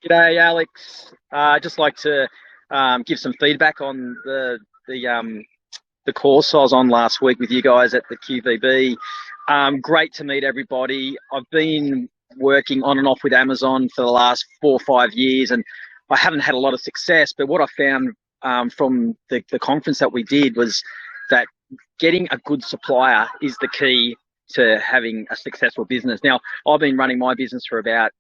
G'day, Alex. Just like to give some feedback on the course I was on last week with you guys at the QVB. Great to meet everybody. I've been working on and off with Amazon for the last 4 or 5 years, and I haven't had a lot of success. But what I found from the conference that we did was that getting a good supplier is the key to having a successful business. Now, I've been running my business for about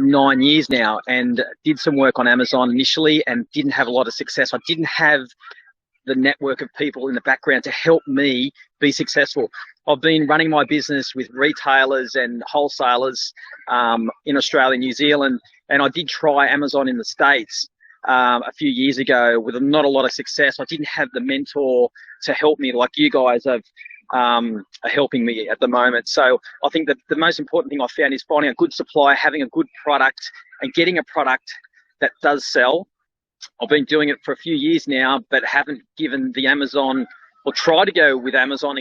9 years now, and did some work on Amazon initially and didn't have a lot of success. I didn't have the network of people in the background to help me be successful. I've been running my business with retailers and wholesalers in Australia and New Zealand, and I did try Amazon in the States a few years ago with not a lot of success. I didn't have the mentor to help me like you guys are helping me at the moment. So I think that the most important thing I found is finding a good supplier, having a good product, and getting a product that does sell. I've been doing it for a few years now, but haven't given the Amazon, or tried to go with Amazon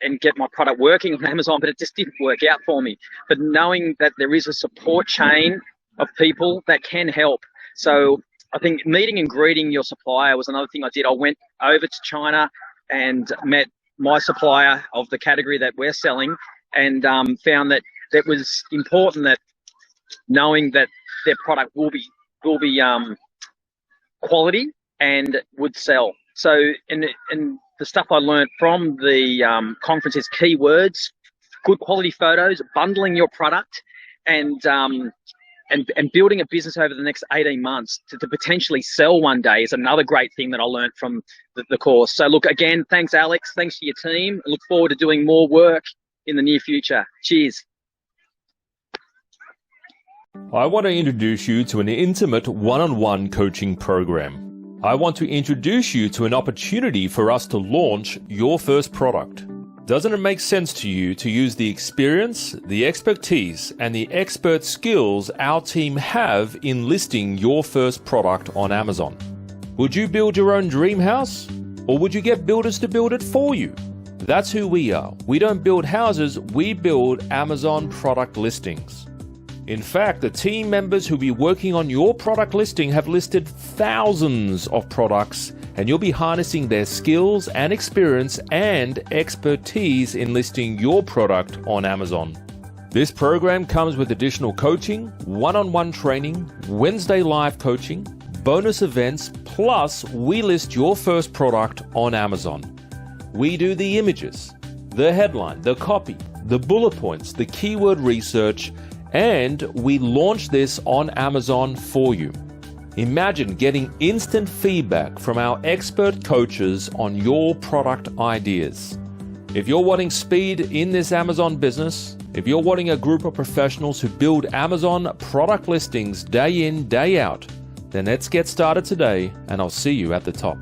and get my product working on Amazon, but it just didn't work out for me. But knowing that there is a support chain of people that can help. So I think meeting and greeting your supplier was another thing I did. I went over to China and met my supplier of the category that we're selling, and found that it was important that knowing that their product will be quality and would sell. So and the stuff I learned from the conference is keywords, good quality photos, bundling your product, and building a business over the next 18 months to potentially sell one day is another great thing that I learned from the course. So look, again, thanks, Alex. Thanks to your team. I look forward to doing more work in the near future. Cheers. I want to introduce you to an intimate one-on-one coaching program. I want to introduce you to an opportunity for us to launch your first product. Doesn't it make sense to you to use the experience, the expertise, and the expert skills our team have in listing your first product on Amazon? Would you build your own dream house? Or would you get builders to build it for you? That's who we are. We don't build houses, we build Amazon product listings. In fact, the team members who'll be working on your product listing have listed thousands of products, and you'll be harnessing their skills and experience and expertise in listing your product on Amazon. This program comes with additional coaching, one-on-one training, Wednesday live coaching, bonus events, plus we list your first product on Amazon. We do the images, the headline, the copy, the bullet points, the keyword research, and we launch this on Amazon for you. Imagine getting instant feedback from our expert coaches on your product ideas. If you're wanting speed in this Amazon business, if you're wanting a group of professionals who build Amazon product listings day in, day out, then let's get started today, and I'll see you at the top.